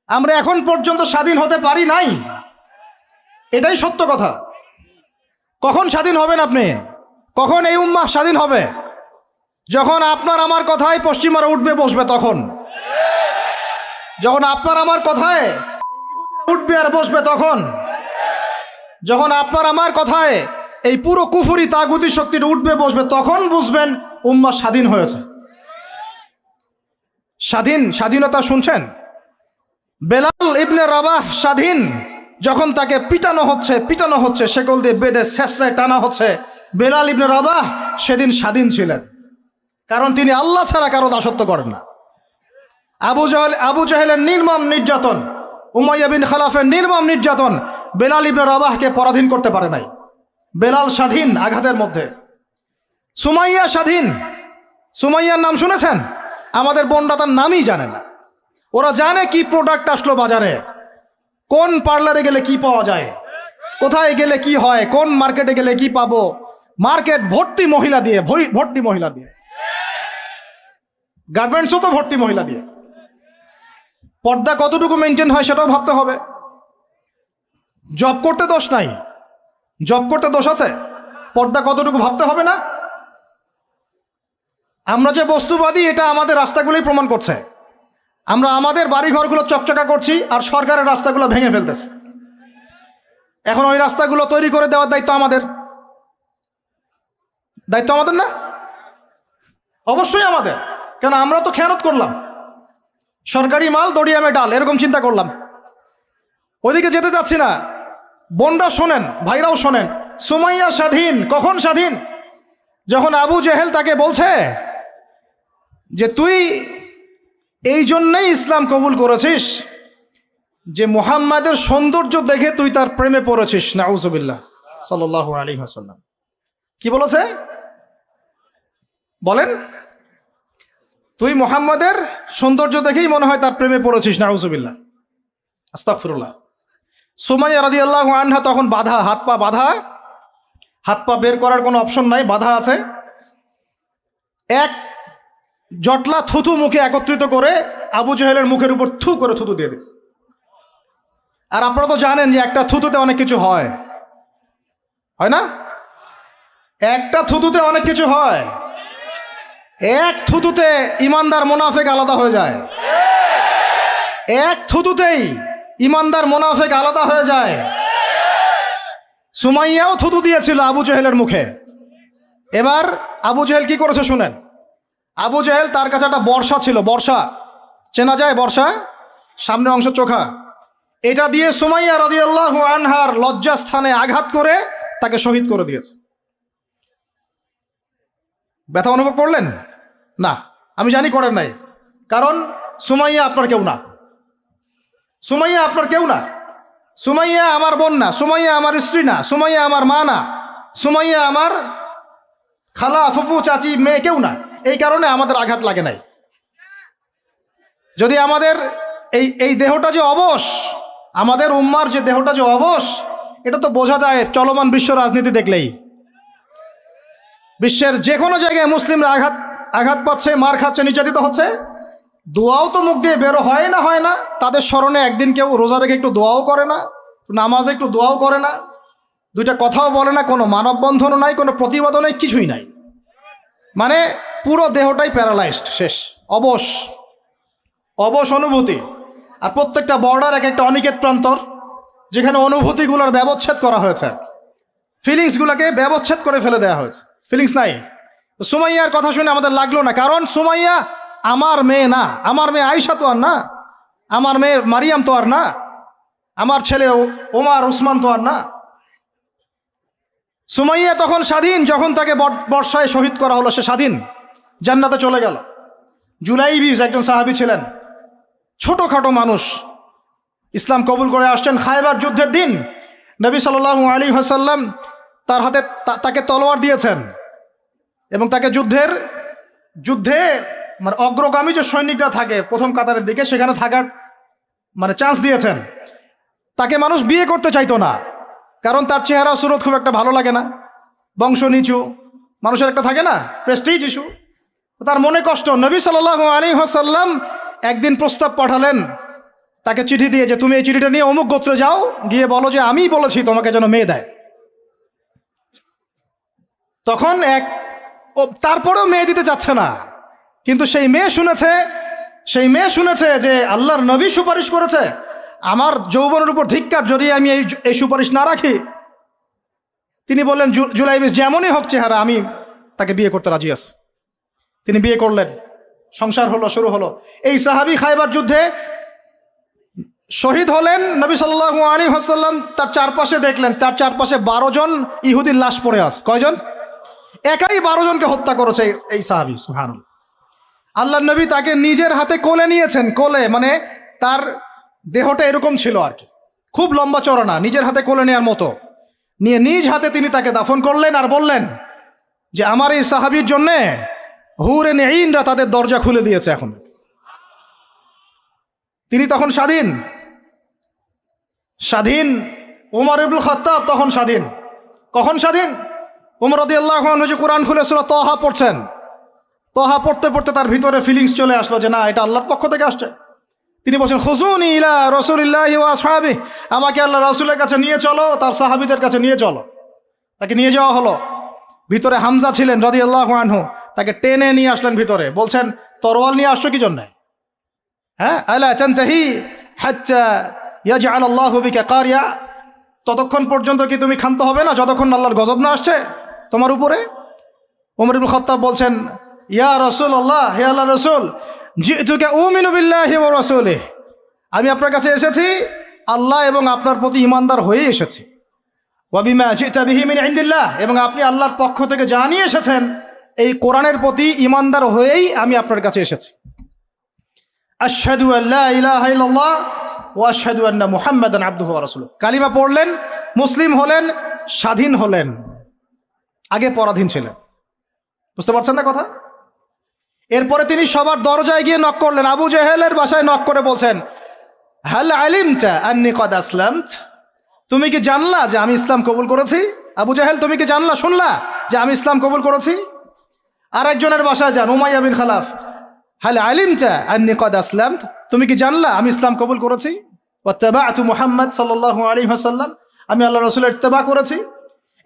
আমরা এখন পর্যন্ত স্বাধীন হতে পারি নাই, এটাই সত্য কথা। কখন স্বাধীন হবেন আপনি? কখন এই উম্মাহ স্বাধীন হবে? যখন আপনার আমার কথায় পশ্চিমারা উঠবে বসবে, তখন। যখন আপনার আমার কথায় উঠবে আর বসবে, তখন। যখন আপনার আমার কথায় এই পুরো কুফরি তাগুতি শক্তিটা উঠবে বসবে, তখন বুঝবেন উম্মাহ স্বাধীন হয়েছে। স্বাধীনতা শুনছেন? বেলাল ইবনে রাবাহ স্বাধীন। যখন তাকে পিটানো হচ্ছে, শেকল দিয়ে বেঁধে শেষরায় টানা হচ্ছে, বেলাল ইবনে রাবাহ সেদিন স্বাধীন ছিলেন, কারণ তিনি আল্লাহ ছাড়া কারো দাসত্ব করেন না। আবু জাহেলের নির্মম নির্যাতন, উমাইয়া বিন খালাফের নির্মম নির্যাতন বেলাল ইবনে রাবাহকে পরাধীন করতে পারে নাই। বেলাল স্বাধীন আঘাতের মধ্যে। সুমাইয়া স্বাধীন। সুমাইয়ার নাম শুনেছেন? আমাদের বোনরা তার নামই জানে না। ওরা জানে কি প্রোডাক্ট আসলো বাজারে, কোন পার্লারে গেলে কি পাওয়া যায়, কোথায় গেলে কি হয়, কোন মার্কেটে গেলে কি পাবো। মার্কেট ভর্তি মহিলা দিয়ে, ভর্তি মহিলা দিয়ে। গার্মেন্টসও তো ভর্তি মহিলা দিয়ে। পর্দা কতটুকু মেনটেন হয় সেটাও ভাবতে হবে। জব করতে দোষ নাই, জব করতে দোষ আছে, পর্দা কতটুকু ভাবতে হবে না? আমরা যে বস্তুবাদী, এটা আমাদের রাস্তাগুলোই প্রমাণ করছে। আমরা আমাদের বাড়িঘরগুলো চকচকা করছি, আর সরকারের রাস্তাগুলো ভেঙে ফেলতেছে। এখন ওই রাস্তাগুলো তৈরি করে দেওয়ার দায়িত্ব আমাদের। দায়িত্ব আমাদের না? অবশ্যই আমাদের। কেন? আমরা তো খেয়ানত করলাম, সরকারি মাল দড়িয়ামে ডাল, এরকম চিন্তা করলাম। ওইদিকে যেতে চাচ্ছি না। বোনরা শোনেন, ভাইরাও শোনেন। সুমাইয়া স্বাধীন। কখন স্বাধীন? যখন আবু জেহেল তাকে বলছে যে তুই এই জন্যই ইসলাম কবুল করেছিস যে মুহাম্মাদের সৌন্দর্য দেখে তুই তার প্রেমে পড়েছিস। নাউজুবিল্লাহ সাল্লাল্লাহু আলাইহি ওয়াসাল্লাম। কি বলেছে বলেন? তুই মুহাম্মাদের সৌন্দর্য দেখেই মনে হয় তার প্রেমে পড়েছিস। নাউজুবিল্লাহ, আস্তাগফিরুল্লাহ। সুমাইয়া রাদিয়াল্লাহু আনহা তখন বাধা, হাত পা বাধা, হাত পা বের করার কোনো অপশন নাই, বাধা আছে। এক জটলা থুতু মুখে একত্রিত করে আবু জেহেলের মুখের উপর থু করে থুতু দিয়ে দিয়েছে। আর আপনারা তো জানেন যে একটা থুতুতে অনেক কিছু হয়, হয় না? একটা থুতুতে অনেক কিছু হয়। এক থুতুতে ইমানদার মুনাফিক আলাদা হয়ে যায়। এক থুতুতেই ইমানদার মুনাফিক আলাদা হয়ে যায়। সুমাইয়াও থুতু দিয়েছিল আবু জেহেলের মুখে। এবার আবু জেহেল কি করেছে শুনেন। আবু জেহেল, তার কাছে একটা বর্ষা ছিল, বর্ষা চেনা যায়, বর্ষা সামনের অংশ চোখা। এটা দিয়ে সুমাইয়া রাদিয়াল্লাহু আনহার লজ্জাস্থানে আঘাত করে তাকে শহীদ করে দিয়েছে। ব্যথা অনুভব করলেন না? আমি জানি করেন নাই, কারণ সুমাইয়া আপনার কেউ না। সুমাইয়া আপনার কেউ না। সুমাইয়া আমার বোন না, সুমাইয়া আমার স্ত্রী না, সুমাইয়া আমার মা না, সুমাইয়া আমার খালা, ফুফু, চাচি, মেয়ে কেউ না। এই কারণে আমাদের আঘাত লাগে নাই। যদি আমাদের এই দেহটা যে অবশ, আমাদের উম্মার যে দেহটা যে অবশ, এটা তো বোঝা যায় চলমান বিশ্ব রাজনীতি দেখলেই। বিশ্বের যে কোনো জায়গায় মুসলিমরা আঘাত পাচ্ছে, মার খাচ্ছে, নির্যাতিত হচ্ছে। দোয়াও তো মুখ দিয়ে বেরো হয় না। তাদের স্মরণে একদিন কেউ রোজা রেখে একটু দোয়াও করে না, নামাজে একটু দোয়াও করে না, দুইটা কথাও বলে না, কোনো মানববন্ধনও নাই, কোনো প্রতিবাদও নেই, কিছুই নাই। মানে পুরো দেহটাই প্যারালাইজড, শেষ, অবশ অনুভূতি। আর প্রত্যেকটা বর্ডার এক একটা অনিকেত প্রান্তর, যেখানে অনুভূতিগুলোর ব্যবচ্ছেদ করা হয়েছে, ফিলিংসগুলোকে ব্যবচ্ছেদ করে ফেলে দেওয়া হয়েছে। ফিলিংস নাই। সুমাইয়ার কথা শুনে আমাদের লাগলো না, কারণ সুমাইয়া আমার মেয়ে না। আমার মেয়ে আয়েশা তো আর না, আমার মেয়ে মারিয়াম তো আর না, আমার ছেলে ওমর উসমান তো আর না। সুমাইয়া তখন স্বাধীন, যখন তাকে বর্ষায় শহীদ করা হলো, সে স্বাধীন, জান্নাতে চলে গেল। জুলাইবিজ একজন সাহাবী ছিলেন, ছোটখাটো মানুষ, ইসলাম কবুল করে আসছেন। খায়বার যুদ্ধের দিন নবী সাল্লাল্লাহু আলাইহি ওয়াসাল্লাম তার হাতে তাকে তলোয়ার দিয়েছেন এবং তাকে যুদ্ধে মানে অগ্রগামী যে সৈনিকরা থাকে প্রথম কাতারের দিকে, সেখানে থাকার মানে চান্স দিয়েছেন। তাকে মানুষ বিয়ে করতে চাইতো না, কারণ তার চেহারা সুরত খুব একটা ভালো লাগে না, বংশ নিচু, মানুষের একটা থাকে না প্রেস্টিজ ইস্যু। তার মনে কষ্ট। নবী সাল্লাল্লাহু আলাইহি ওয়াসাল্লাম একদিন প্রস্তাব পাঠালেন তাকে চিঠি দিয়ে যে তুমি এই চিঠিটা নিয়ে অমুক গোত্রে যাও, গিয়ে বলো যে আমি বলেছি তোমাকে যেন মেয়ে দেয়। তখন তারপরেও মেয়ে দিতে চাচ্ছে না, কিন্তু সেই মেয়ে শুনেছে যে আল্লাহর নবী সুপারিশ করেছে, আমার যৌবনের উপর ধিক্কার যদি আমি এই সুপারিশ না রাখি। তিনি বললেন জুলাইবিস যেমনই হোক চেহারা, আমি তাকে বিয়ে করতে রাজি আছি। তিনি বিয়ে করলেন, সংসার হলো, শুরু হলো। এই সাহাবী খায়বার যুদ্ধে শহীদ হলেন। নবী সাল্লাল্লাহু আলাইহি ওয়াসাল্লাম তার চারপাশে দেখলেন, তার চারপাশে 12 জন ইহুদির লাশ পড়ে আছে। কয়জন? একাই 12 জনকে হত্যা করেছে এই সাহাবী। সুবহানাল্লাহ। আল্লাহর নবী তাকে নিজের হাতে কোলে নিয়েছেন। কোলে মানে তার দেহটা এরকম ছিল আর কি, খুব লম্বা চওড়া না, নিজের হাতে কোলে নেওয়ার মতো নিয়ে নিজ হাতে তিনি তাকে দাফন করলেন। আর বললেন যে আমার এই সাহাবীর জন্যে হুরে নেইনরা তাদের দরজা খুলে দিয়েছে। এখন তিনি তখন স্বাধীন। ওমর ইবনুল খাত্তাব তখন স্বাধীন। কখন স্বাধীন? ওমর রাদিয়াল্লাহু আনহু যে কোরআন খুলে সূরা তাহা পড়ছেন, তাহা পড়তে পড়তে তার ভিতরে ফিলিংস চলে আসলো যে না, এটা আল্লাহর পক্ষ থেকে আসছে। তিনি বলছেন খুজুনি ইলা রাসূলিল্লাহি ওয়া আসহাবিহি, আমাকে আল্লাহ রাসূলের কাছে নিয়ে চলো, তার সাহাবীদের কাছে নিয়ে চলো। তাকে নিয়ে যাওয়া হলো। ভিতরে হামজা ছিলেন রাদিয়াল্লাহু আনহু, তাকে টেনে নিয়ে আসলেন ভিতরে। বলছেন তরোয়াল নিয়ে আসছো কি জন্য? হ্যাঁ, আলা তানতাহি হাত্তা ইয়াজআল আল্লাহু বিকা কারিয়া, ততক্ষণ পর্যন্ত কি তুমি ক্ষান্ত হবে না যতক্ষণ আল্লাহর গজব না আসছে তোমার উপরে? ওমর ইবনে খাত্তাব বলছেন ইয়া রাসূলুল্লাহ, হে আল্লাহর রাসূল, জিতুকা উমিনু বিল্লাহি ওয়া রাসূলিহি, আমি আপনার কাছে এসেছি আল্লাহ এবং আপনার প্রতি ঈমানদার হয়েই এসেছি। ওয়া বিমা জিতা বিহি মিন ইনদিল্লাহ, এবং আপনি আল্লাহর পক্ষ থেকে যা নিয়ে এসেছেন এই কোরআনের প্রতি ঈমানদার হয়েই আমি আপনার কাছে এসেছি। আশহাদু আল্লা ইলাহা ইল্লাল্লাহ ওয়া আশহাদু আন্না মুহাম্মাদান আবদুহু ওয়া রাসূলুহু। কালিমা পড়লেন, মুসলিম হলেন, স্বাধীন হলেন। আগে পরাধীন ছিলেন। বুঝতে পারছেন না কথা? এরপরে তিনি সবার দরজায় গিয়ে নক করলেন। আবু জেহেলের বাসায় নক করে বলছেন হাল আলিমতা আন্নী কদ আসলামত, তুমি কি জানলা যে আমি ইসলাম কবুল করেছি? আবু জেহেল, তুমি কি জানলা, শুনলা যে আমি ইসলাম কবুল করেছি? আরেকজনের বাসায় যান, উমাইয়া বিন খালাফ, হাল আলিমতা আন্নী কদ আসলামত, তুমি কি জানলা আমি ইসলাম কবুল করেছি? ওয়াত্তাবা'তু মুহাম্মদ সাল্লাল্লাহু আলাইহি ওয়াসাল্লাম, আমি আল্লাহ রাসূলের ইত্তেবা করেছি।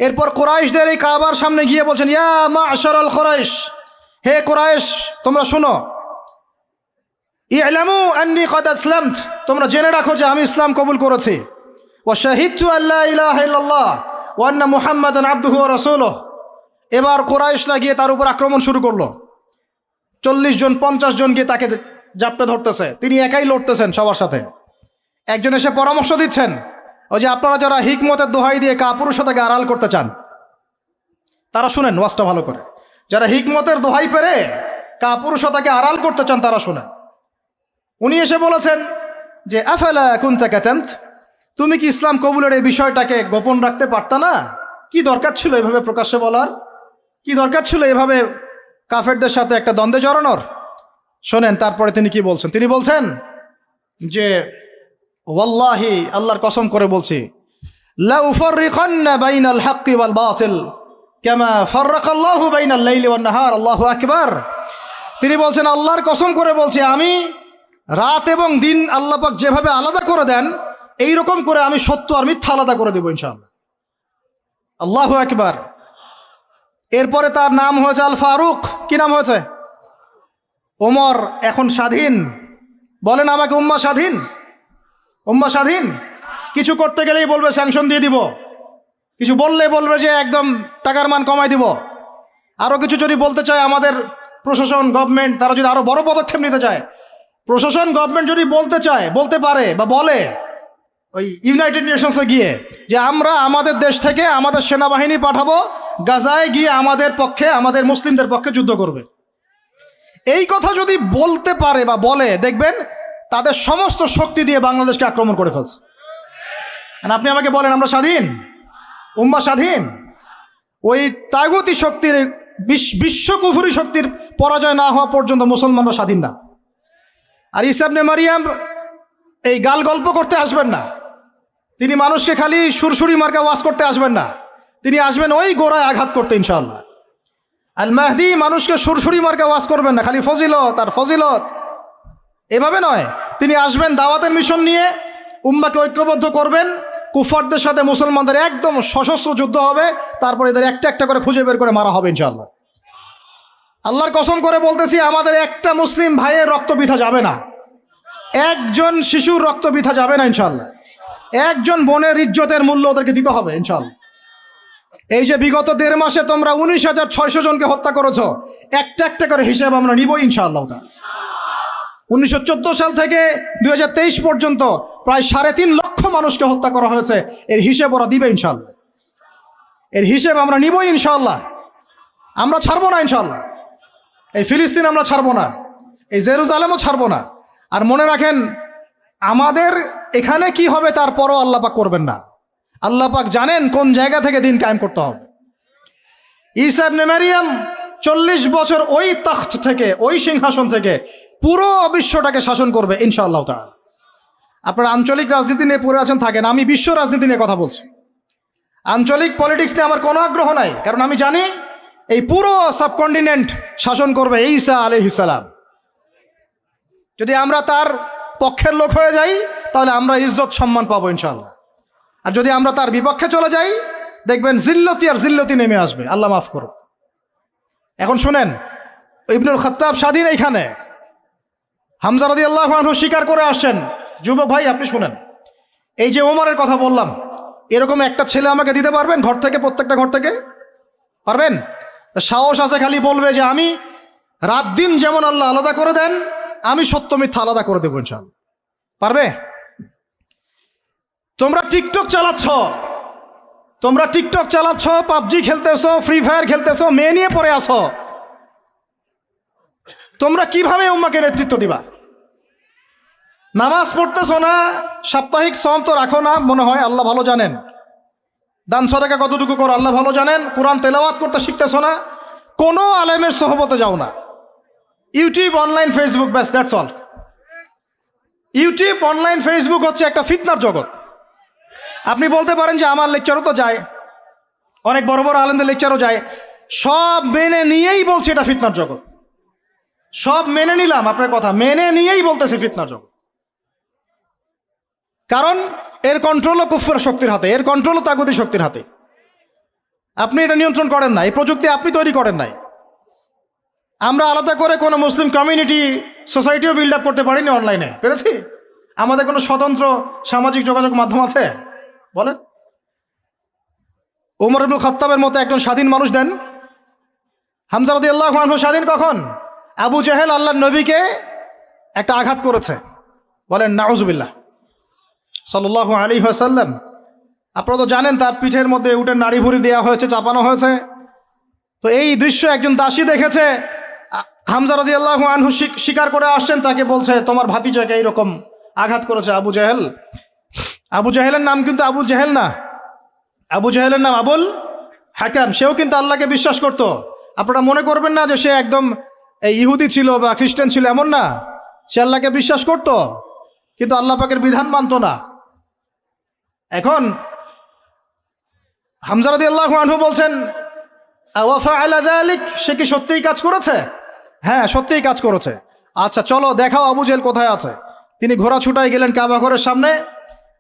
এরপর কুরাইশদের এই কাবার সামনে গিয়ে বলছেন ইয়া মা'শারাল কুরাইশ, হে কুরাইশ তোমরা শোনো, ই'লামু আন্নী কদ আসলামত, তোমরা জেনে রাখো যে আমি ইসলাম কবুল করেছি। ওয়া শাহিদতু আল্লা ইলাহা ইল্লাল্লাহ ওয়া আন্না মুহাম্মাদান আবদুহু ওয়া রাসূলুহু। এবার কুরাইশরা গিয়ে তার উপর আক্রমণ শুরু করলো। 40 জন 50 জন গিয়ে তাকে জাপটে ধরতেছে, তিনি একাই লড়তেছেন সবার সাথে। একজন এসে পরামর্শ দিচ্ছেন, ওই যে আপনারা যারা হিকমতের দোহাই দিয়ে কাপুরুষতাকে আড়াল করতে চান তারা শুনেন ওয়াজটা ভালো করে। যারা হিকমতের দোহাই পেরে কাপুরুষতাকে আড়াল করতে চান তারা শুনেন। উনি এসে বলেছেন যে আফালা কুনতা কাতামত, তুমি কি ইসলাম কবুলের এই বিষয়টাকে গোপন রাখতে পারতা না? কি দরকার ছিল এভাবে প্রকাশ্যে বলার? কি দরকার ছিল এভাবে কাফেরদের সাথে একটা দ্বন্দ্বে জড়ানোর? শোনেন তারপরে তিনি কি বলছেন। তিনি বলছেন যে ওয়াল্লাহি, আল্লাহর কসম করে বলছি, লা উফাররিকান্না বাইনাল হাক্কি ওয়াল বাতিল কামা ফাররাকাল্লাহু বাইনাল লাইলি ওয়ান নাহার। আল্লাহু আকবার। তিনি বলছেন আল্লাহর কসম করে বলছি, আমি রাত এবং দিন আল্লাহ পাক যেভাবে আলাদা করে দেন এই রকম করে আমি সত্য আর মিথ্যা আলাদা করে দেব ইনশাআল্লাহ। আল্লাহু আকবার। এরপরে তার নাম হয়েছে আল ফারুক। কি নাম হয়েছে? ওমর এখন স্বাধীন। বলেন আমাকে, উম্মাহ স্বাধীন? উম্মাহ স্বাধীন? কিছু করতে গেলেই বলবে স্যাংশন দিয়ে দিব, কিছু বললে বলবে যে একদম টাকার মান কমাই দিব। আরও কিছু যদি বলতে চায় আমাদের প্রশাসন গভর্নমেন্ট, তারা যদি আরও বড় পদক্ষেপ নিতে চায়, প্রশাসন গভর্নমেন্ট যদি বলতে চায়, বলতে পারে বা বলে ওই ইউনাইটেড নেশনসে গিয়ে যে আমরা আমাদের দেশ থেকে আমাদের সেনাবাহিনী পাঠাবো গাজায় গিয়ে আমাদের পক্ষে, আমাদের মুসলিমদের পক্ষে যুদ্ধ করবে, এই কথা যদি বলতে পারে বা বলে, দেখবেন তাদের সমস্ত শক্তি দিয়ে বাংলাদেশকে আক্রমণ করে ফেলছে। আপনি আমাকে বলেন আমরা স্বাধীন? উম্মাহ স্বাধীন? ওই তাগুতি শক্তির, বিশ্ব কুফরি শক্তির পরাজয় না হওয়া পর্যন্ত মুসলমানরা স্বাধীন না। আর ঈসা ইবনে মারিয়াম এই গাল গল্প করতে আসবেন না। তিনি মানুষকে খালি সুরসুরি মার্কা ওয়াজ করতে আসবেন না, তিনি আসবেন ওই গোড়ায় আঘাত করতে ইনশাআল্লাহ। আল মাহদি মানুষকে সুরসুরি মার্কা ওয়াজ করবেন না, খালি ফজিলত আর ফজিলত, এভাবে নয়। তিনি আসবেন দাওয়াতের মিশন নিয়ে, উম্মাকে ঐক্যবদ্ধ করবেন, কুফারদের সাথে মুসলমানদের একদম সশস্ত্র যুদ্ধ হবে, তারপর এদের একটা একটা করে খুঁজে বের করে মারা হবে ইনশাআল্লাহ। আল্লাহর কসম করে বলতেছি, আমাদের একটা মুসলিম ভাইয়ের রক্ত বৃথা যাবে না, একজন শিশুর রক্ত বৃথা যাবে না ইনশাআল্লাহ। একজন বোনের ইজ্জতের মূল্য ওদেরকে দিতে হবে ইনশাআল্লাহ। এই যে বিগত 1.5 মাসে তোমরা 19,600 জনকে হত্যা করেছো, একটা একটা করে হিসাব আমরা নিব ইনশাআল্লাহ। 1914 সাল থেকে 2023 পর্যন্ত প্রায় 3.5 লক্ষ মানুষকে হত্যা করা হয়েছে, এর হিসেব ওরা দিবে ইনশাআল্লাহ। এর হিসেব আমরা নিব ইনশাআল্লাহ। আমরা ছাড়বো না ইনশাআল্লাহ। এই ফিলিস্তিন আমরা ছাড়বো না, এই জেরুজালেমও ছাড়বো না। আর মনে রাখেন, আমাদের এখানে কি হবে তারপরও আল্লাহ পাক করবেন না। আল্লাহ পাক জানেন কোন জায়গা থেকে দিন কায়েম করতে হবে। ঈসা ইবনে মারিয়াম 40 বছর ওই তখ্ত থেকে, ওই সিংহাসন থেকে পুরো বিশ্বটাকে শাসন করবে ইনশাআল্লাহ তাআলা। আপনারা আঞ্চলিক রাজনীতি নিয়ে পড়ে আছেন, থাকেন, আমি বিশ্ব রাজনীতি নিয়ে কথা বলছি। আঞ্চলিক পলিটিক্স নিয়ে আমার কোনো আগ্রহ নাই, কারণ আমি জানি এই পুরো সাবকন্টিনেন্ট শাসন করবে ঈসা আলাইহিস সালাম। যদি আমরা তার পক্ষের লোক হয়ে যাই, তাহলে আমরা ইজ্জত সম্মান পাবো ইনশাআল্লাহ। আর যদি আমরা তার বিপক্ষে চলে যাই, দেখবেন জিল্লতি আর জিল্লতি নেমে আসবে। আল্লাহ মাফ করো। এখন শুনেন, ইবনুল খাত্তাব স্বাধীন এইখানে, হামজা রাদিয়াল্লাহু আনহু স্বীকার করে আসছেন। যুবক ভাই আপনি শুনেন, এই যে ওমরের কথা বললাম, এরকম একটা ছেলে আমাকে দিতে পারবেন ঘর থেকে, প্রত্যেকটা ঘর থেকে পারবেন? সাহস আছে খালি বলবে যে আমি রাত দিন যেমন আল্লাহ আলাদা করে দেন, আমি সত্য মিথ্যা আলাদা করে দেবো ইনশাআল্লাহ। পারবে? তোমরা টিকটক চালাচ্ছ, পাবজি খেলতেছো, ফ্রি ফায়ার খেলতেছো, মেয়ে নিয়ে পড়ে আসো, তোমরা কিভাবে উম্মাকে নেতৃত্ব দিবা? নামাজ পড়তেছো না, সাপ্তাহিক সম তো রাখো না মনে হয়, আল্লাহ ভালো জানেন। দান সদকা কতটুকু করো আল্লাহ ভালো জানেন। কোরআন তেলাওয়াত করতে শিখতেছো না, কোনো আলেমের সোহবতে যাও না, ইউটিউব, অনলাইন, ফেসবুক, ব্যাস, that's all. YouTube, online, Facebook হচ্ছে একটা ফিতনার জগৎ। আপনি বলতে পারেন যে আমার লেকচারও তো যায়, অনেক বড় বড় আলেমদের লেকচারও যায়, সব মেনে নিয়েই বলছি এটা ফিতনার জগৎ। সব মেনে নিলাম, আপনার কথা মেনে নিয়েই বলতেছি ফিতনার জগৎ। কারণ এর কন্ট্রোলও কুফর শক্তির হাতে, এর কন্ট্রোলও তাগুতি শক্তির হাতে। আপনি এটা নিয়ন্ত্রণ করেন না, এই প্রযুক্তি আপনি তৈরি করেন নাই। আমরা আলাদা করে কোনো মুসলিম কমিউনিটি, সোসাইটিও বিল্ড আপ করতে পারিনি অনলাইনে, পেরেছি? আমাদের কোনো স্বতন্ত্র সামাজিক যোগাযোগ মাধ্যম আছে বলেন? ওমর ইবনুল খাত্তাবের মতো একজন স্বাধীন মানুষ দেন। হামজা রাদিয়াল্লাহু আনহু স্বাধীন কখন? আবু জেহেল আল্লাহর নবীকে একটা আঘাত করেছে, বলেন নাউজুবিল্লাহ, সাল্লাল্লাহু আলাইহি ওয়াসাল্লাম। আপনারা তো জানেন তার পিঠের মধ্যে উটের নাড়ি ভুড়ি দেওয়া হয়েছে, চাপানো হয়েছে। তো এই দৃশ্য একজন দাসী দেখেছে, হামজা রাদিয়াল্লাহু আনহু স্বীকার করে আসছেন, তাকে বলছে তোমার ভাতিজাকে এইরকম আঘাত করেছে আবু জেহেল। আবু জেহেলের নাম কিন্তু আবু জেহেল না, আবু জেহেলের নাম আবুল হাকাম। সেও কিন্তু আল্লাহকে বিশ্বাস করতো। আপনারা মনে করবেন না যে সে একদম ইহুদি ছিল বা খ্রিস্টান ছিল, এমন না। সে আল্লাহকে বিশ্বাস করতো, কিন্তু আল্লাহ পাকের বিধান মানত না। এখন হামজা রাদিয়াল্লাহু আনহু বলছেন আওয়াফাআলা যালিক, সে কি সত্যিই কাজ করেছে? হ্যাঁ, সত্যিই কাজ করেছে। আচ্ছা চলো দেখাও আবু জেহেল কোথায় আছে। তিনি ঘোড়া ছুটায় গেলেন কাবা ঘরের সামনে,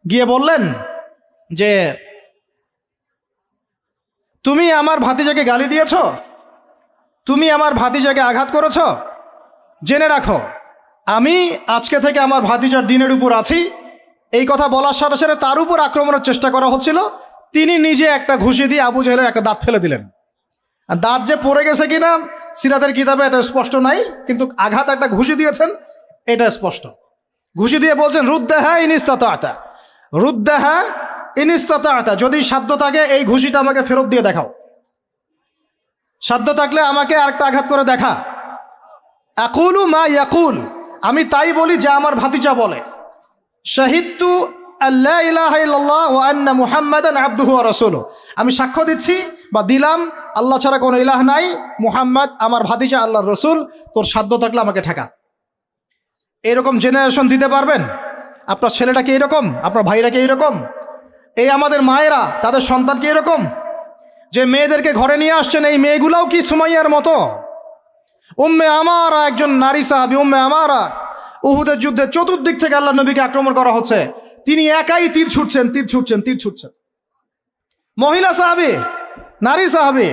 গিয়ে বললেন যে তুমি আমার ভাতিজাকে গালি দিয়েছ, তুমি আমার ভাতিজাকে আঘাত করেছ, জেনে রাখো আমি আজকে থেকে আমার ভাতিজার দিনের উপর আছি। এই কথা বলার সাথে সাথে তার উপর আক্রমণের চেষ্টা করা হচ্ছিল। তিনি নিজে একটা ঘুষি দিয়ে আবু জেহেলের একটা দাঁত ফেলে দিলেন। আর দাঁত যে পড়ে গেছে কিনা সিরাতের কিতাবে এত স্পষ্ট নাই, কিন্তু আঘাত একটা ঘুষি দিয়েছেন এটা স্পষ্ট। ঘুষি দিয়ে বলছেন রুদ্দাহা ইনিস্তাতা, রুদ্দাহা ইনিস্তাতা, যদি সাধ্য থাকে এই ঘুষিটা আমাকে ফেরত দিয়ে দেখাও, সাধ্য থাকলে আমাকে আরেকটা আঘাত করে দেখা। আকুলু মা ইয়াকুল, আমি তাই বলি যা আমার ভাতিজা বলে। শাহিদতু আল্লা ইলাহা ইল্লাল্লাহ ওয়া আন্না মুহাম্মাদান আবদুহু ওয়া রাসূলুহু, আমি সাক্ষ্য দিচ্ছি বা দিলাম আল্লাহ ছাড়া কোনো ইলাহ নাই, মুহাম্মদ আমার ভাতিজা আল্লাহর রসুল। তোর সাধ্য থাকলে আমাকে ঠেকা। এরকম জেনারেশন দিতে পারবেন? আপনার ছেলেটা কি এরকম? আপনার ভাইরা কি এরকম? এই আমাদের মায়েরা তাদের সন্তানকে এরকম, যে মেয়েদেরকে ঘরে নিয়ে আসছেন, এই মেয়েগুলাও কি সুমাইয়ার মতো? উম্মে আমারা একজন নারী সাহাবী, উম্মে আমারা উহুদের যুদ্ধে চতুর্দিক থেকে আল্লাহ নবীকে আক্রমণ করা হচ্ছে, তিনি একাই তীর ছুটছেন। মহিলা সাহাবী, নারী সাহাবী।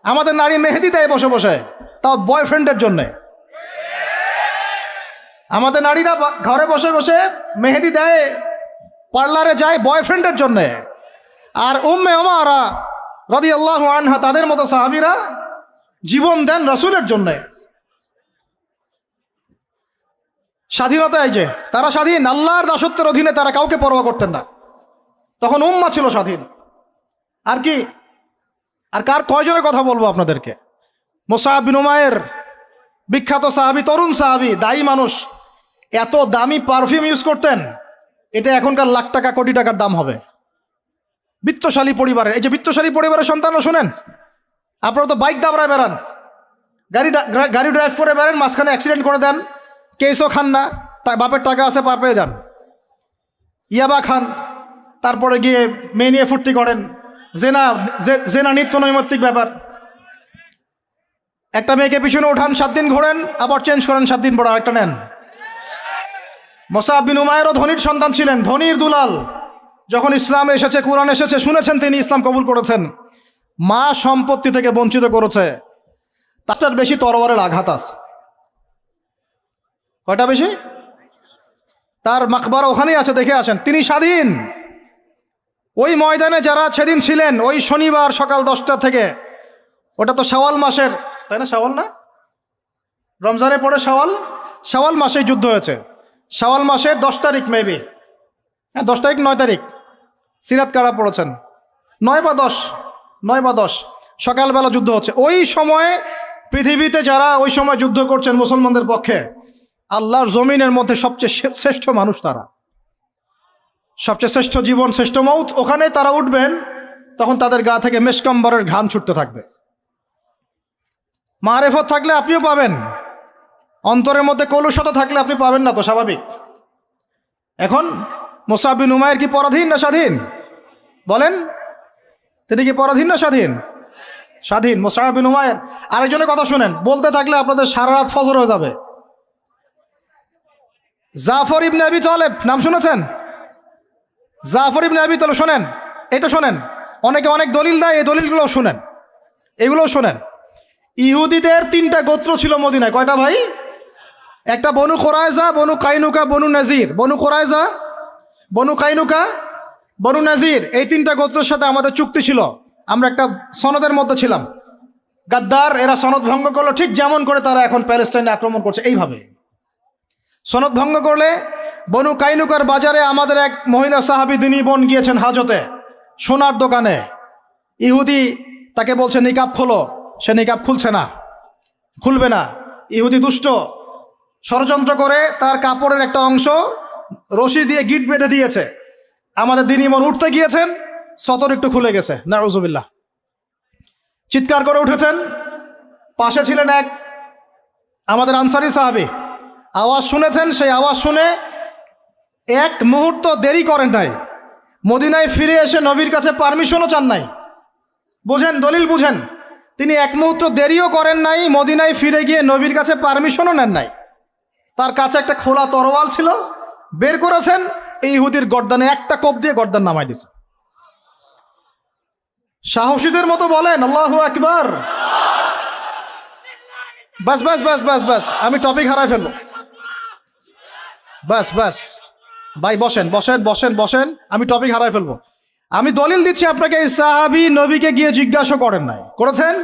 আমাদের নারী মেহেদি দেয় বসে বসে, তাও বয়ফ্রেন্ডের জন্যে। আমাদের নারীরা ঘরে বসে বসে মেহেদি দেয়, পার্লারে যায় বয়ফ্রেন্ডের জন্যে। আর উম্মে ওমারা রাদিয়াল্লাহু আনহা, তাদের মতো সাহাবীরা জীবন দেন রাসূলের জন্যে। স্বাধীনতা, এই যে তারা স্বাধীন, আল্লাহর দাসত্বের অধীনে তারা কাউকে পরোয়া করতেন না। তখন উম্মাহ ছিল স্বাধীন। আর কি, আর কার কয়জনের কথা বলবো আপনাদেরকে? মুসআব বিন উমাইর, বিখ্যাত সাহাবী, তরুণ সাহাবী, দায়ী মানুষ, এত দামি পারফিউম ইউজ করতেন, এটা এখনকার লাখ টাকা কোটি টাকার দাম হবে। বিত্তশালী পরিবারের, এই যে বিত্তশালী পরিবারের সন্তানরা শোনেন, আপনারা তো বাইক দাবড়ায় বেড়ান, গাড়ি ড্রাইভ করে বেড়ান, মাঝখানে অ্যাক্সিডেন্ট করে দেন, কেসও খান না, বাপের টাকা আছে পার পেয়ে যান, ইয়াবা খান, তারপরে গিয়ে মেয়ে নিয়ে ফুর্তি করেন, জেনা নিত্য নৈমিত্তিক ব্যাপার। একটা মেয়েকে পিছনে ওঠান, 7 দিন ঘোরেন, আবার চেঞ্জ করেন, 7 দিন পর আরেকটা নেন। মুসআব বিন উমাইরও ধনীর সন্তান ছিলেন, ধনীর দুলাল। যখন ইসলাম এসেছে, কুরআন এসেছে, শুনেছেন তিনি, ইসলাম কবুল করেছেন। মা সম্পত্তি থেকে বঞ্চিত করেছে, তার বেশি তরবারের আঘাত আছে। কয়টা বেশি? তার মাকবারা ওখানেই আছে, দেখে আসেন। তিনি স্বাধীন। ওই ময়দানে যারা সেদিন ছিলেন, ওই শনিবার সকাল 10টা থেকে, ওটা তো শাওয়াল মাসের, তাই না? শাওয়াল না, রমজানে পড়ে শাওয়াল মাসেই যুদ্ধ হয়েছে। শাওয়াল মাসের 10 তারিখ, মেবি, হ্যাঁ 10 তারিখ, 9 তারিখ, সিরাত কারা পড়েছেন, 9 বা 10 সকালবেলা যুদ্ধ হচ্ছে। ওই সময়ে পৃথিবীতে যারা ওই সময় যুদ্ধ করছেন মুসলমানদের পক্ষে, আল্লাহর জমিনের মধ্যে সবচেয়ে শ্রেষ্ঠ মানুষ তারা, সবচেয়ে শ্রেষ্ঠ জীবন, শ্রেষ্ঠ মৌত। ওখানে তারা উঠবেন, তখন তাদের গা থেকে মেশকাম্বরের ঘ্রাণ ছুটতে থাকবে। মারেফত থাকলে আপনিও পাবেন, অন্তরের মধ্যে কলুষতা থাকলে আপনি পাবেন না, তো স্বাভাবিক। এখন মুসআব বিন উমাইর কি পরাধীন না স্বাধীন? বলেন, তিনি কি পরাধীন না স্বাধীন? স্বাধীন মুসআব বিন উমাইর। আরেকজনের কথা শুনেন, বলতে থাকলে আপনাদের সারা রাত ফজর হয়ে যাবে। জাফর ইবনে আবি তালেব, নাম শুনেছেন? জাফর ইবনে আবি তালেব, শোনেন, এটা শোনেন। অনেকে অনেক দলিল দেয়, এই দলিলগুলো শুনেন, এগুলো শোনেন। ইহুদিদের 3টা গোত্র ছিল মদিনায়। কয়টা ভাই? একটা বনু কোরাইজা, বনু কাইনুকা, বনু নাজির। বনু কোরাইজা, বনু কাইনুকা, বনু নাজির, এই 3টা গোত্রের সাথে আমাদের চুক্তি ছিল। আমরা একটা সনদের মধ্যে ছিলাম। গাদ্দার, এরা সনদ ভঙ্গ করলো, ঠিক যেমন করে তারা এখন প্যালেস্টাইনে আক্রমণ করছে, এইভাবে সনদ ভঙ্গ করলে। বনু কাইনুকার বাজারে আমাদের এক মহিলা সাহাবী দিনী বোন গিয়েছেন হাজতে, সোনার দোকানে। ইহুদি তাকে বলছে নিকাব খোলো, সে নিকাব খুলবে না। ইহুদি দুষ্ট, ষড়যন্ত্র করে তার কাপড়ের একটা অংশ রশি দিয়ে গিট বেঁধে দিয়েছে। আমাদের দিনী বোন উঠতে গিয়েছেন, সতর একটু খুলে গেছে, নাউজুবিল্লাহ। চিৎকার করে উঠেছেন। পাশে ছিলেন এক আমাদের আনসারি সাহাবী, আওয়াজ শুনেছেন। সেই আওয়াজ শুনে 1 মুহূর্ত দেরি করেন নাই, মদিনায় ফিরে এসে নবীর কাছে পারমিশনও চান নাই। বুঝেন, দলিল বুঝেন। তিনি 1 মুহূর্ত দেরিও করেন নাই, মদিনায় ফিরে গিয়ে নবীর কাছে পারমিশনও নেন নাই। তার কাছে একটা খোলা তরোয়াল ছিল, বের করেছেন, এই ইহুদির গর্দানে একটা কোপ দিয়ে গর্দান নামাই দিয়েছে। সাহসীদের মতো বলেন আল্লাহু আকবার। বাস বাস বাস বাস বাস, আমি টপিক হারাই ফেলবো। বাস বাস ভাই, বসেন বসেন বসেন বসেন, আমি টপিক হারাই ফেলবো। আমি দলিল দিচ্ছি আপনাকে, এই সাহাবী নবীকে গিয়ে জিজ্ঞাসা করেন নাই, করেছেন?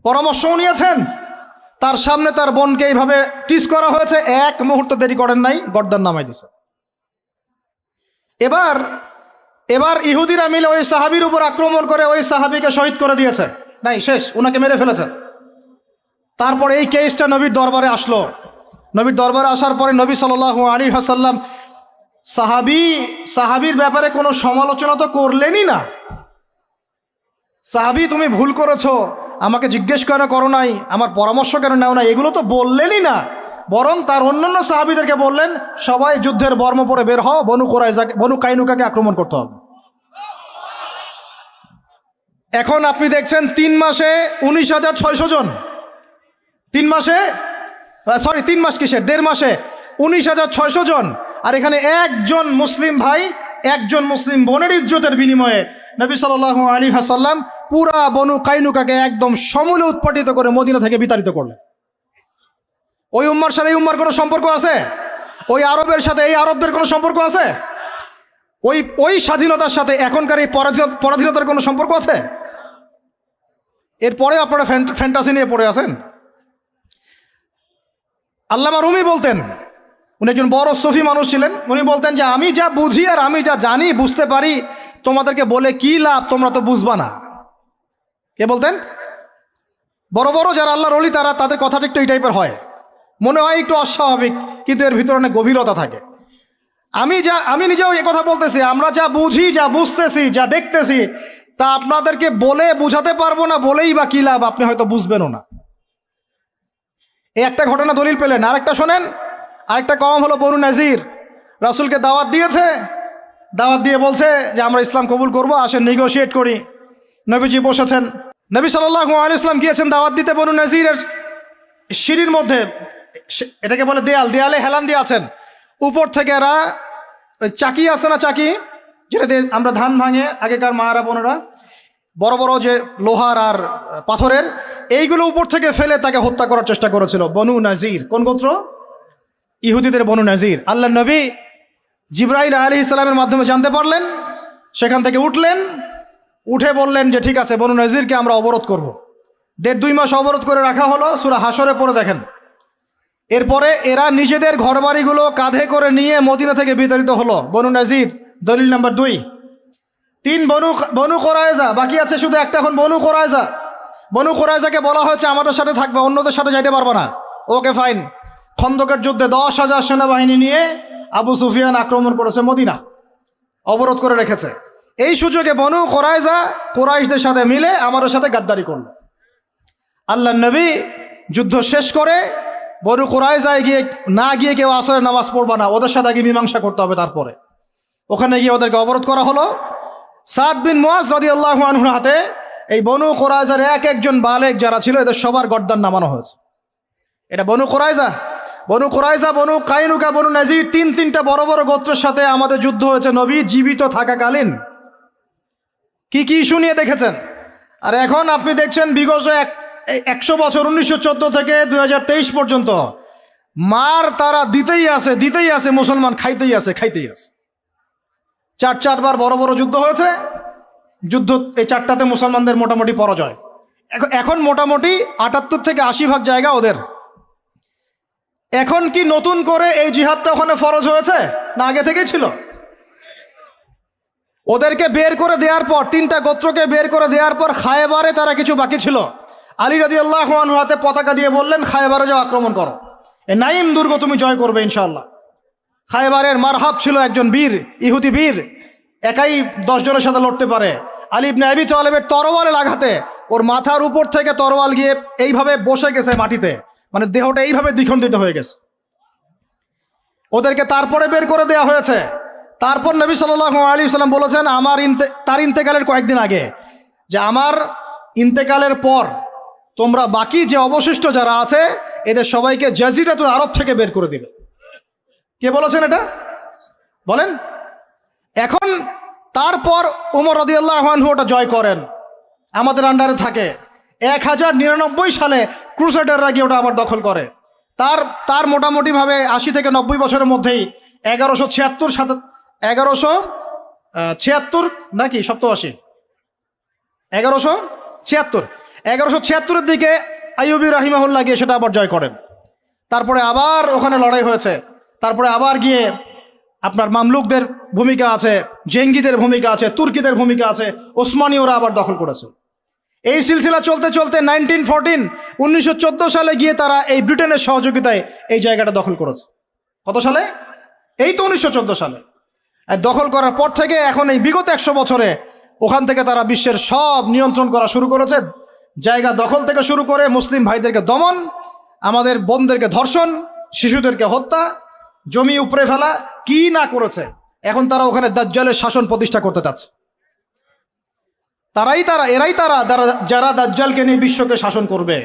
পরামর্শও নিয়েছেন। তার সামনে তার বোনকে এইভাবে টিস করা হয়েছে, 1 মুহূর্ত দেরি করেন নাই, গর্দান নামাই দিয়েছে। এবার ইহুদিরা মিলে ওই সাহাবীর উপর আক্রমণ করে ওই সাহাবীকে শহীদ করে দিয়েছে। নাই, শেষ, ওনাকে মেরে ফেলেছে। তারপরে এই কেসটা নবীর দরবারে আসলো। নবীর দরবারে আসার পরে নবী সাল্লাল্লাহু আলাইহি ওয়াসাল্লাম সাহাবীর ব্যাপারে কোনো সমালোচনা তো করলেনই না। সাহাবী, তুমি ভুল করেছো, আমাকে জিজ্ঞেস কেন করো নাই, আমার পরামর্শ কেন নাও না, এগুলো তো বললেনই না। বরং তার অন্যান্য সাহাবীদেরকে বললেন, সবাই যুদ্ধের বর্ম পরে বের হও, বনু কাইনুকাকে আক্রমণ করতে হবে। এখন আপনি দেখছেন 3 মাসে 19,600 জন, 3 মাসে সরি 3 মাস কিসের, 1.5 মাসে 19,600 জন। আর এখানে একজন মুসলিম ভাই, একজন মুসলিম বোনের ইজ্জতের বিনিময়ে নবী সাল্লাল্লাহু আলাইহি ওয়াসাল্লাম পুরা বনু কাইনুকাকে একদম সমূলে উৎপাটিত করে মদিনা থেকে বিতাড়িত করলেন। ওই উম্মার সাথে এই উম্মার কোনো সম্পর্ক আছে? ওই আরবের সাথে এই আরবদের কোনো সম্পর্ক আছে? ওই স্বাধীনতার সাথে এখনকার এই পরাধীনতার কোনো সম্পর্ক আছে? এরপরে আপনারা ফ্যান্টাসি নিয়ে পড়ে আছেন। আল্লামা রুমি বলতেন, উনি একজন বড় সফি মানুষ ছিলেন, উনি বলতেন যে আমি যা বুঝি আর আমি যা জানি বুঝতে পারি, তোমাদেরকে বলে কি লাভ, তোমরা তো বুঝবা না। কে বলতেন? বড় বড় যারা আল্লাহর ওলি তারা, তাদের কথাটা একটু এই টাইপের হয়, মনে হয় একটু অস্বাভাবিক, কিন্তু এর ভিতরে অনেক গভীরতা থাকে। আমি নিজেও এ কথা বলতেছি, আমরা যা বুঝি, যা বুঝতেছি, যা দেখতেছি, তা আপনাদেরকে বলে বুঝাতে পারবো না, বলেই বা কি লাভ, আপনি হয়তো বুঝবেনও না। এই একটা ঘটনা দলিল পেলেন। আরেকটা শোনেন, আরেকটা কওম হলো বনু নাজির। রাসূলকে দাওয়াত দিয়েছে, দাওয়াত দিয়ে বলছে যে আমরা ইসলাম কবুল করব, আসেন নেগোশিয়েট করি। নবীজি বসেছেন, নবী সাল্লাল্লাহু আলাইহি ওয়াসাল্লাম গিয়েছেন দাওয়াত দিতে বনু নাজিরের সিঁড়ির মধ্যে, এটাকে বলে দেয়ালে হেলান দিয়ে আছেন। উপর থেকে এরা চাকি আছে না, চাকি যেটা দিয়ে আমরা ধান ভাঙে আগেকার মায়েরা বোনেরা, বড় বড় যে লোহার আর পাথরের, এইগুলো উপর থেকে ফেলে তাকে হত্যা করার চেষ্টা করেছিল বনু নাজির। কোন গোত্র? ইহুদিদের বনু নাজির। আল্লাহ নবী জিবরাইল আলাইহিস সালামের মাধ্যমে জানতে পারলেন, সেখান থেকে উঠলেন, উঠে বললেন যে ঠিক আছে, বনু নাজিরকে আমরা অবরোধ করব। 1.5-2 মাস অবরোধ করে রাখা হলো। সূরা হাশরে পড়ে দেখেন। এরপরে এরা নিজেদের ঘরবাড়িগুলো কাঁধে করে নিয়ে মদিনা থেকে বিতাড়িত হলো। বনু নাজির দলিল নাম্বার 2। 3 বনু কোরাইজা, বাকি আছে শুধু একটা, এখন বনু কোরাইজা। বনু কোরাইজাকে বলা হয়েছে আমাদের সাথে থাকবে, অন্যদের সাথে যাইতে পারবে না। Okay fine. খন্দকের যুদ্ধে 10,000 সেনাবাহিনী নিয়ে আবু সুফিয়ান আক্রমণ করেছে মদিনা, অবরোধ করে রেখেছে। এই সুযোগে বনু কোরাইজা কোরাইশদের সাথে মিলে আমাদের সাথে গাদ্দারি করল। আল্লাহ নবী যুদ্ধ শেষ করে বনু কোরাইজায় গিয়ে কেউ আসরের নামাজ পড়বা না, ওদের সাথে আগে মীমাংসা করতে হবে। তারপরে ওখানে গিয়ে ওদেরকে অবরোধ করা হলো। সাদ বিন মুআজ রাদিয়াল্লাহু আনহুর হাতে এই বনু কোরাইজার একজন বালেগ যারা ছিল, এদের সবার গর্দান নামানো হয়েছে। এটা বনু কোরাইজা, বনু কাইনুকা, বনু নাজির, 3টা বড় বড় গোত্রের সাথে আমাদের যুদ্ধ হয়েছে নবী জীবিত থাকাকালীন। কি কি ইস্যু নিয়ে দেখেছেন। আর এখন আপনি দেখছেন বিগত 100 বছর, 1914 থেকে 2023 পর্যন্ত মার তারা দিতেই আছে, মুসলমান খাইতেই আছে। 4বার বড় বড় যুদ্ধ হয়েছে। যুদ্ধ এই 4টাতে মুসলমানদের মোটামুটি পরাজয়। এখন মোটামুটি 78 থেকে 80% জায়গা ওদের। এখন কি নতুন করে এই জিহাদটা ওখানে ফরজ হয়েছে, না আগে থেকেই ছিল? ওদেরকে বের করে দেওয়ার পর, 3টা গোত্রকে বের করে দেওয়ার পর খায়বারে তারা কিছু বাকি ছিল। আলী রাদিয়াল্লাহু আনহু হাতে পতাকা দিয়ে বললেন, খায়বারে যাও, আক্রমণ করো, এ নাইম দুর্গ তুমি জয় করবে ইনশাআল্লাহ। খায়বারের মারহাব ছিল একজন বীর, ইহুদি বীর, একাই 10 জনের সাথে লড়তে পারে। আলী ইবনে আবি তালেবের তরোয়ালের আঘাতে ওর মাথার উপর থেকে তরোয়াল গিয়ে এইভাবে বসে গেছে মাটিতে, মানে দেহটা এইভাবে দ্বিখণ্ডিত হয়ে গেছে। ওদেরকে তারপরে বের করে দেওয়া হয়েছে। তারপর নবী সাল্লাল্লাহু আলাইহি ওয়াসাল্লাম বলেছেন তার ইন্তেকালের কয়েকদিন আগে, যে আমার ইন্তেকালের পর তোমরা বাকি যে অবশিষ্ট যারা আছে এদের সবাইকে জাজিরাতুল আরব থেকে বের করে দিবে। কে বলেছেন এটা? বলেন। এখন তারপর ওমর রাদিয়াল্লাহু আনহু ওটা জয় করেন, আমাদের আন্ডারে থাকে। 1099 সালে ক্রুসেডাররা গিয়ে ওটা আবার দখল করে। তার মোটামুটিভাবে 80 থেকে 90 বছরের মধ্যেই 1176 নাকি 87, 1176 দিকে আইয়ুবী রাহিমাহুল্লাহ গিয়ে সেটা আবার জয় করেন। তারপরে আবার ওখানে লড়াই হয়েছে। তারপরে আবার গিয়ে আপনার মামলুকদের ভূমিকা আছে, জেঙ্গিদের ভূমিকা আছে, তুর্কিদের ভূমিকা আছে, ওসমানীয়রা আবার দখল করেছে। এই সিলসিলা চলতে চলতে 1914 সালে গিয়ে তারা এই ব্রিটেনের সহযোগিতায় এই জায়গাটা দখল করেছে। কত সালে? এই তো 1914 সালে। দখল করার পর থেকে এখন এই বিগত 100 বছরে ওখান থেকে তারা বিশ্বের সব নিয়ন্ত্রণ করা শুরু করেছে। জায়গা দখল থেকে শুরু করে মুসলিম ভাইদেরকে দমন, আমাদের বোনদেরকে ধর্ষণ, শিশুদেরকে হত্যা, জমি উপড়ে ফেলা, কি না করেছে। এখন তারা ওখানে দাজ্জালের শাসন প্রতিষ্ঠা করতে চাচ্ছে। এরাই তারা যারা দাজ্জালকে নিয়ে বিশ্বকে শাসন করবে।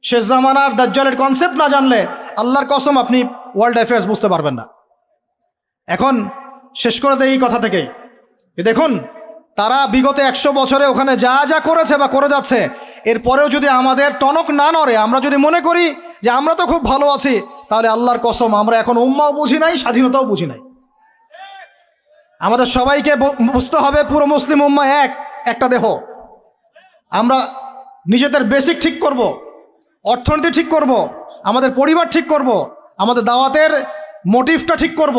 শেষ জামানার দাজ্জালের কনসেপ্ট না জানলে আল্লাহর কসম আপনি ওয়ার্ল্ড অ্যাফেয়ার্স বুঝতে পারবেন না। এখন শেষ করে দেয় এই কথা থেকেই, দেখুন তারা বিগত 100 বছরে ওখানে যা যা করেছে বা করে যাচ্ছে, এরপরেও যদি আমাদের টনক না নড়ে, আমরা যদি মনে করি যে আমরা তো খুব ভালো আছি, তাহলে আল্লাহর কসম আমরা এখন উম্মাও বুঝি নাই, স্বাধীনতাও বুঝি নাই। আমাদের সবাইকে বুঝতে হবে পুরো মুসলিম উম্মা একটা দেহ। আমরা নিজেদের বেসিক ঠিক করব, অর্থনীতি ঠিক করব, আমাদের পরিবার ঠিক করব, আমাদের দাওয়াতের মোটিভটা ঠিক করব।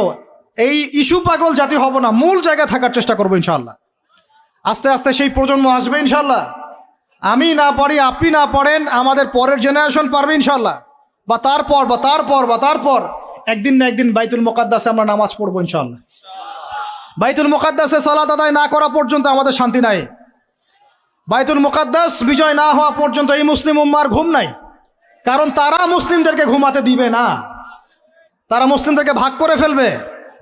এই ইস্যু পাগল জাতি হব না, মূল জায়গায় থাকার চেষ্টা করবো ইনশাআল্লাহ। আস্তে আস্তে সেই প্রজন্ম আসবে ইনশাআল্লাহ। আমি না পারি, আপনি না পারেন, আমাদের পরের জেনারেশন পারবে ইনশাআল্লাহ, বা তারপর একদিন না একদিন বাইতুল মুকাদ্দাসে আমরা নামাজ পড়বো ইনশাআল্লাহ। বাইতুল মুকাদ্দাসে সালাত আদায় না করা পর্যন্ত আমাদের শান্তি নাই। বাইতুল মুকাদ্দাস বিজয় না হওয়া পর্যন্ত এই মুসলিম উম্মার ঘুম নাই। কারণ তারা মুসলিমদেরকে ঘুমাতে দিবে না, তারা মুসলিমদেরকে ভাগ করে ফেলবে,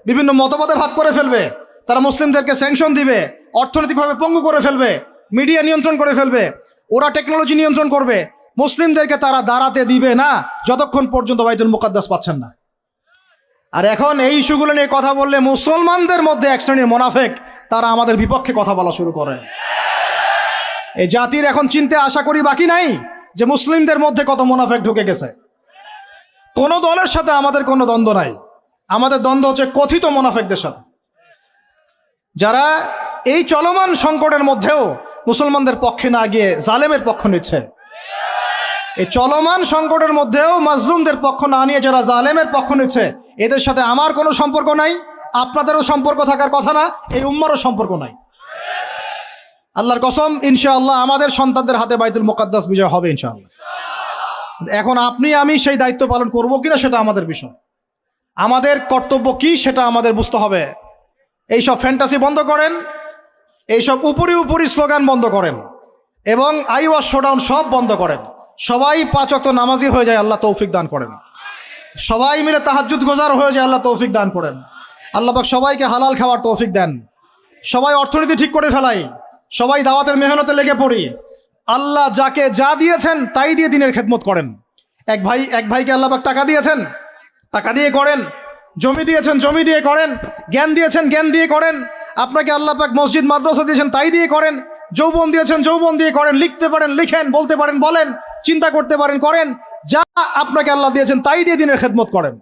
বিভিন্ন মতবাদে ভাগ করে ফেলবে, তারা মুসলিমদেরকে স্যাংশন দিবে, অর্থনৈতিকভাবে পঙ্গু করে ফেলবে, মিডিয়া নিয়ন্ত্রণ করে ফেলবে, ওরা টেকনোলজি নিয়ন্ত্রণ করবে। মুসলিমদেরকে তারা দাঁড়াতে দিবে না যতক্ষণ পর্যন্ত বাইতুল মুকাদ্দাস পাচ্ছেন না। আর এখন এই ইস্যুগুলো নিয়ে কথা বললে মুসলমানদের মধ্যে এক শ্রেণীর মোনাফেক তারা আমাদের বিপক্ষে কথা বলা শুরু করে। এই জাতির এখন চিনতে আশা করি বাকি নাই যে মুসলিমদের মধ্যে কত মোনাফেক ঢুকে গেছে। কোনো দলের সাথে আমাদের কোনো দ্বন্দ্ব নাই, আমাদের দ্বন্দ্ব হচ্ছে কথিত মোনাফেকদের সাথে, যারা এই চলমান সংকটের মধ্যেও মুসলমানদের পক্ষে না গিয়ে জালেমের পক্ষ নিচ্ছে। এই চলমান সংকটের মধ্যেও মাজলুমদের পক্ষ না নিয়ে যারা জালেমের পক্ষ নিচ্ছে, এদের সাথে আমার কোনো সম্পর্ক নাই, আপনাদেরও সম্পর্ক থাকার কথা না, এই উম্মারও সম্পর্ক নাই। আল্লাহর কসম ইনশাআল্লাহ আমাদের সন্তানদের হাতে বাইতুল মুকাদ্দাস বিজয় হবে ইনশাআল্লাহ। এখন আপনি আমি সেই দায়িত্ব পালন করব কিনা সেটা আমাদের বিষয়, আমাদের কর্তব্য কি সেটা আমাদের বুঝতে হবে। এইসব ফ্যান্টাসি বন্ধ করেন, এইসব উপরি স্লোগান বন্ধ করেন, এবং আই ওয়াজ শোডাউন সব বন্ধ করেন। সবাই 5 ওয়াক্ত নামাজি হয়ে যায়, আল্লাহ তৌফিক দান করেন। সবাই মিলে তাহাজ্জুদ গোজার হয়ে যায়, আল্লাহ তৌফিক দান করেন। আল্লাহ পাক সবাইকে হালাল খাওয়ার তৌফিক দেন। সবাই অর্থনীতি ঠিক করে ফেলাই, সবাই দাওয়াতের মেহনতে লেগে পড়ি। আল্লাহ যাকে যা দিয়েছেন তাই দিয়ে দিনের খেদমত করেন। এক ভাইকে আল্লাহ পাক টাকা দিয়েছেন, টাকা দিয়ে করেন। জমি দিয়েছেন, জমি দিয়ে করেন। জ্ঞান দিয়েছেন, জ্ঞান দিয়ে করেন। আপনাকে আল্লাহ পাক মসজিদ মাদ্রাসা দিয়েছেন, তাই দিয়ে করেন। যৌবন দিয়েছেন, যৌবন দিয়ে করেন। লিখতে পারেন লিখেন, বলতে পারেন বলেন, চিন্তা করতে পারেন করেন। যা আপনাকে আল্লাহ দিয়েছেন তাই দিয়ে দিনের খেদমত করেন।